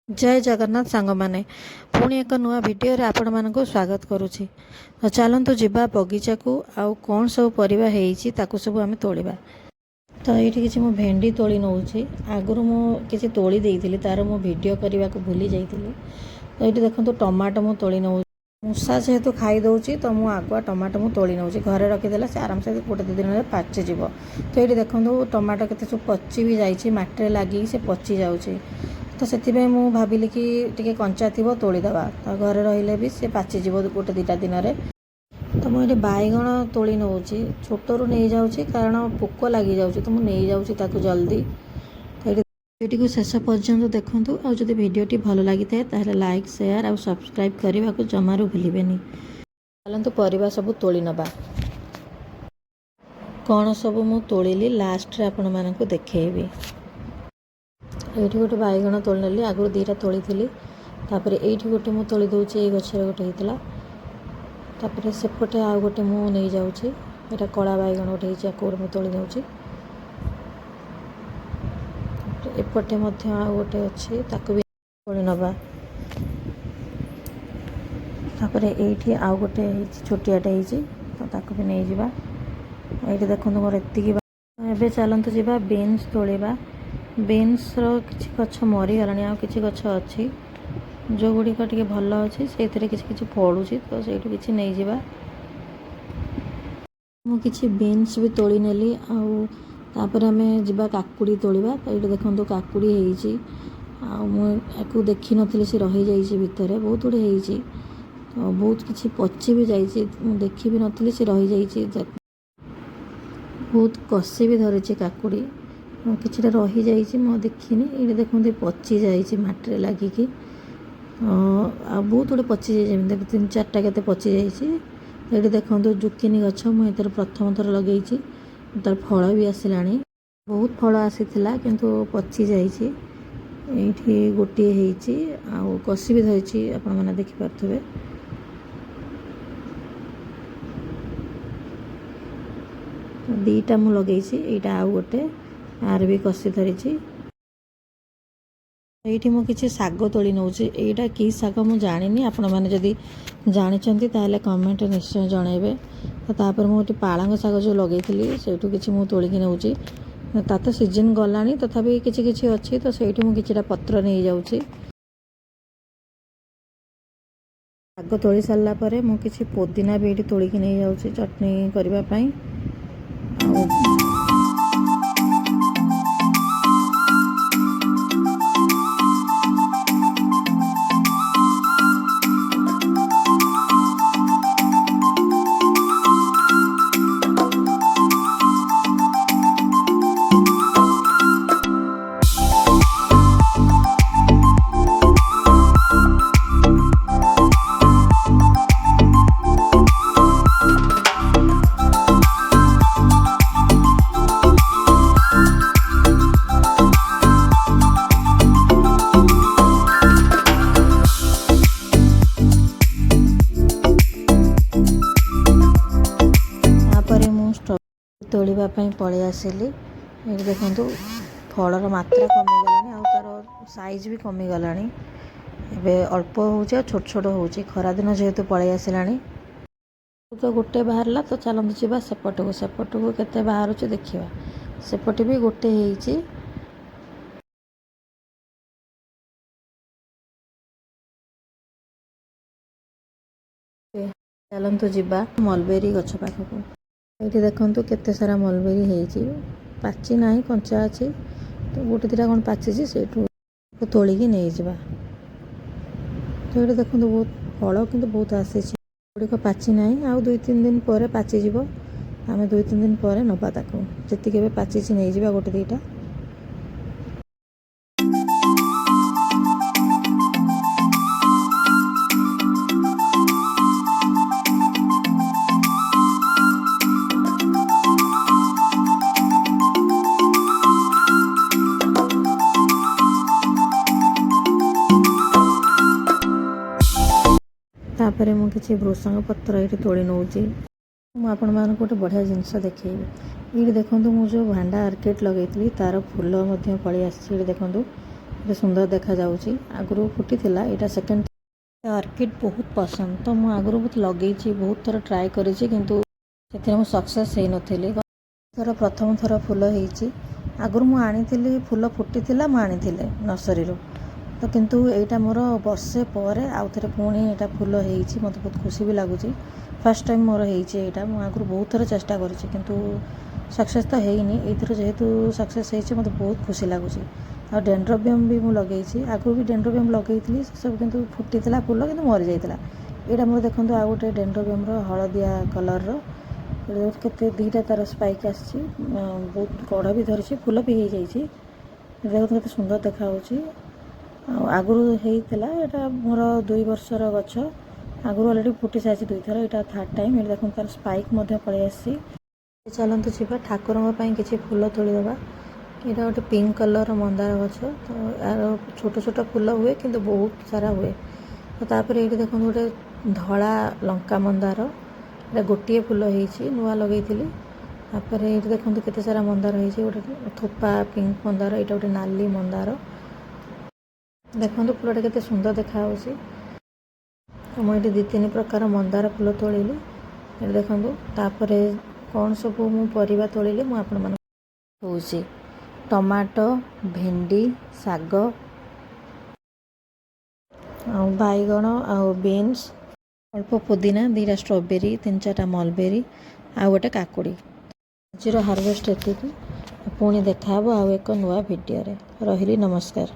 जय जगन्नाथ सांग मैंने पुणी एक नुआ वीडियो रे आपण मानक स्वागत करुच्ची। तो चलतु जीवा बगीचा को आउ कौन सब परिबा हेइची ताकू सब आम तोड़िबा। तो ये किसी मु भेंडी तोड़ी नौची आगुरी मु किसी तोड़ी देइथिली तार मु वीडियो करने को भूली जाइथिली। तो ये देखो टमाटो मु तोड़ी नौ मूषा जेहेतु खाई दौची तो मु आगुआ टमाटो मु तोड़ी नौची घरे रखीदेला से आराम से गोटे दु दिन में पाचिज। तो ये देखो टमाटो केते सब पची भी जाइए मटी लगी से पची जाऊँगी। तो से मु भाविली कि टिके कंचा थी तोड़ीदवा तो घरे रहिले भी से पाचिज गोटे दुटा दिन में। तो मुझे बैगण तोड़ी नौची छोटू नहीं जाऊँगी कारण पोक लगी जाऊँगी तो मुझे जाऊँगी ताकू जल्दी। तो वीडियो को शेष पर्यंत देखूँ और जब वीडियोटी भल लगी है लाइक शेयर और सब्सक्राइब करने को जमारू भूलें। चलतु परिबा सब तोड़ी नबा कौन सब मु तोड़िली लास्ट रे आपण मानकु देखैबी। ये गोटे बैगण तोड़ी नेली आगु दीटा तोड़ी थी ये गोटे मु तोड़ी दूसरी ये गचर गोटे होता सेपटे आउ गोटे मु नहीं जाऊँगी यहाँ कला बैगण गोटे होती मु तोड़ी दूसरी एपटे आउ गोटे अच्छी ताकू भी तोड़ी नबा। ये आउ गोटे छोटियाटे तो ताकू भी नहीं जावा। ये देखो मोर एतिकी एबे चलतु जीवा बीन्स तोड़िबा। बीन्स किसी गछ मरीगलानी आ किसी गछ अच्छी जो गुड़िक टे भल अच्छी से किसी फड़ुची तो से किसी नहीं जावा। मुझे बीन्स भी तोड़ी नेली आपर आम जा काकुड़ी तोड़वा। तो ये देखो काकुड़ी मुझे देखी नी सी रही जाइए भितर बहुत गुड़े होती तो बहुत किसी पची भी जाइए देखी भी नी सी रही जाइए बहुत कषि भी धरी काकुड़ी कि रही जाइए देखनी। ये देखते पची जाइए मटी लगिकी बहुत गुड़े पची जाइए 3-4टा के पची जाइए। ये देखो जुकिनी गछ मुझे प्रथम थर लगे तार फल भी आसला बहुत फल आसीला किंतु पची जाइए। ये गोटे कषि भी धरी आपण मैंने देखिपे दीटा मु लगे यहाँ आउ गोटे आर भी कषि धरी। ये मुझे किसी शाग तोड़ी नौची यहाँ कि शाग मुझे जानी आपण मैंने जदि जानते कमेंट निश्चय जनइबे। तो मुझे पालंग शाग जो लगे से किसी मुझे तोड़िकी नौची तो सीजन गला तथापि किसी अच्छी तो से मुझे पत्र नहीं जाऊँगी। शाग तोड़ी सारापर मुझे किसी पुदीना भी ये तोड़िकी नहीं जाऊँगी चटनी करने। तोड़ापी पलि आसिली। ये देखो फलर मात्रा कमीगला आ तार साइज भी कमीगला अल्प हो छोट छोट हो खरा दिन जेहेतु पलि आसला तो गोटे बाहरला। तो चलते जा सेपट को केते बाहर देखा सेपटे भी गोटे हो। चलतु जा मलबेरी गछ पाखक ये देखो केते सारा मलबेरी होती पाची ना कंचा अच्छी तो गोटे दुटा कौन पाची से तोलिकी नहीं जा। तो ये देखो बहुत फल कि बहुत आसी गुड़िक पाची ना आउ 2-3 दिन पर पाचिज आम 2-3 दिन पर नवा जी पाची नहीं जा गोटे दुटा। तापर मुझे किसी भृषंग पत्र ये तोड़ी नौची मुझे गोटे बढ़िया जिनस देखी। ये देखो मुझे भांडा आर्किड लगे तार फूल पलि आसी देखो କେତେ ସୁନ୍ଦର ଦେଖାଯାଉଛି। ଆଗରୁ ଫୁଟିଥିଲା, ଏଇଟା ସେକେଣ୍ଡ। ଅର୍କିଡ଼ ବହୁତ ପସନ୍ଦ, ତ ମୁଁ ଆଗରୁ ବହୁତ ଲଗେଇଛି, ବହୁତ ଥର ଟ୍ରାଏ କରିଛି, କିନ୍ତୁ ସେଥିରେ ମୁଁ ସକ୍ସେସ୍ ହେଇନଥିଲି। ପ୍ରଥମ ଥର ଫୁଲ ହେଇଛି। ଆଗରୁ ମୁଁ ଆଣିଥିଲି, ଫୁଲ ଫୁଟିଥିଲା, ମୁଁ ଆଣିଥିଲି ନର୍ସରୀରୁ, ତ କିନ୍ତୁ ଏଇଟା ମୋର ବର୍ଷେ ପରେ ଆଉ ଥରେ ପୁଣି ଏଇଟା ଫୁଲ ହେଇଛି। ମୋତେ ବହୁତ ଖୁସି ବି ଲାଗୁଛି। ଫାର୍ଷ୍ଟ ଟାଇମ୍ ମୋର ହେଇଛି ଏଇଟା। ମୁଁ ଆଗରୁ ବହୁତ ଥର ଚେଷ୍ଟା କରିଛି, କିନ୍ତୁ ସକ୍ସେସ୍ ତ ହେଇନି। ଏଇଥର ଯେହେତୁ ସକ୍ସେସ୍ ହେଇଛି, ମୋତେ ବହୁତ ଖୁସି ଲାଗୁଛି। ଆଉ ଡେଣ୍ଡ୍ରୋବିୟମ୍ ବି ମୁଁ ଲଗେଇଛି। ଆଗରୁ ବି ଡେଣ୍ଡ୍ରୋବିୟମ୍ ଲଗେଇଥିଲି, ସେସବୁ କିନ୍ତୁ ଫୁଟିଥିଲା ଫୁଲ, କିନ୍ତୁ ମରିଯାଇଥିଲା। ଏଇଟା ମୋର ଦେଖନ୍ତୁ ଆଉ ଗୋଟେ ଡେଣ୍ଡ୍ରୋବିୟମ୍ର ହଳଦିଆ କଲର୍ର, କେତେ ଦୁଇଟା ତା'ର ସ୍ପାଇକ୍ ଆସିଛି, ବହୁତ କଢ଼ ବି ଧରିଛି, ଫୁଲ ବି ହେଇଯାଇଛି। ଦେଖନ୍ତୁ କେତେ ସୁନ୍ଦର ଦେଖାହେଉଛି। ଆଉ ଆଗରୁ ହେଇଥିଲା, ଏଇଟା ମୋର 2 ବର୍ଷର ଗଛ। ଆଗରୁ ଅଲରେଡ଼ି ଫୁଟି ସାରିଛି 2 ଥର, ଏଇଟା ଥାର୍ଡ଼ ଟାଇମ୍। ଏଇଟା ଦେଖନ୍ତୁ ତା'ର ସ୍ପାଇକ୍ ମଧ୍ୟ ପଳେଇ ଆସିଛି। ଚାଲନ୍ତୁ ଯିବା ଠାକୁରଙ୍କ ପାଇଁ କିଛି ଫୁଲ ତୋଳିଦେବା। ଏଇଟା ଗୋଟେ ପିଙ୍କ କଲର୍ର ମନ୍ଦାର ଗଛ, ତ ଏହାର ଛୋଟ ଛୋଟ ଫୁଲ ହୁଏ, କିନ୍ତୁ ବହୁତ ସାରା ହୁଏ। ତ ତାପରେ ଏଇଠି ଦେଖନ୍ତୁ ଗୋଟେ ଧଳା ଲଙ୍କା ମନ୍ଦାର, ଏଇଟା ଗୋଟିଏ ଫୁଲ ହେଇଛି, ନୂଆ ଲଗେଇଥିଲି। ତାପରେ ଏଇଠି ଦେଖନ୍ତୁ କେତେ ସାରା ମନ୍ଦାର ହେଇଛି। ଗୋଟେ ଥୋପା ପିଙ୍କ ମନ୍ଦାର, ଏଇଟା ଗୋଟେ ନାଲି ମନ୍ଦାର। ଦେଖନ୍ତୁ ଫୁଲଟା କେତେ ସୁନ୍ଦର ଦେଖାହେଉଛି। ମୁଁ ଏଇଠି 2-3 ପ୍ରକାର ମନ୍ଦାର ଫୁଲ ତୋଳିଲି। ଏଠି ଦେଖନ୍ତୁ, ତାପରେ କ'ଣ ସବୁ ମୁଁ ପରିବା ତୋଳିଲି ମୁଁ ଆପଣମାନଙ୍କୁ କହୁଛି। ଟମାଟୋ, ଭେଣ୍ଡି, ଶାଗ, ଆଉ ବାଇଗଣ, ଆଉ ବିନ୍ସ, ଅଳ୍ପ ପୋଦିନା, 2ଟା ଷ୍ଟ୍ରବେରୀ, 3-4ଟା ମଲବେରୀ, ଆଉ ଗୋଟେ କାକୁଡ଼ି। ଆଜିର ହାରଭେଷ୍ଟ ଏତିକି। ପୁଣି ଦେଖାହେବ ଆଉ ଏକ ନୂଆ ଭିଡ଼ିଓରେ। ରହିଲି, ନମସ୍କାର।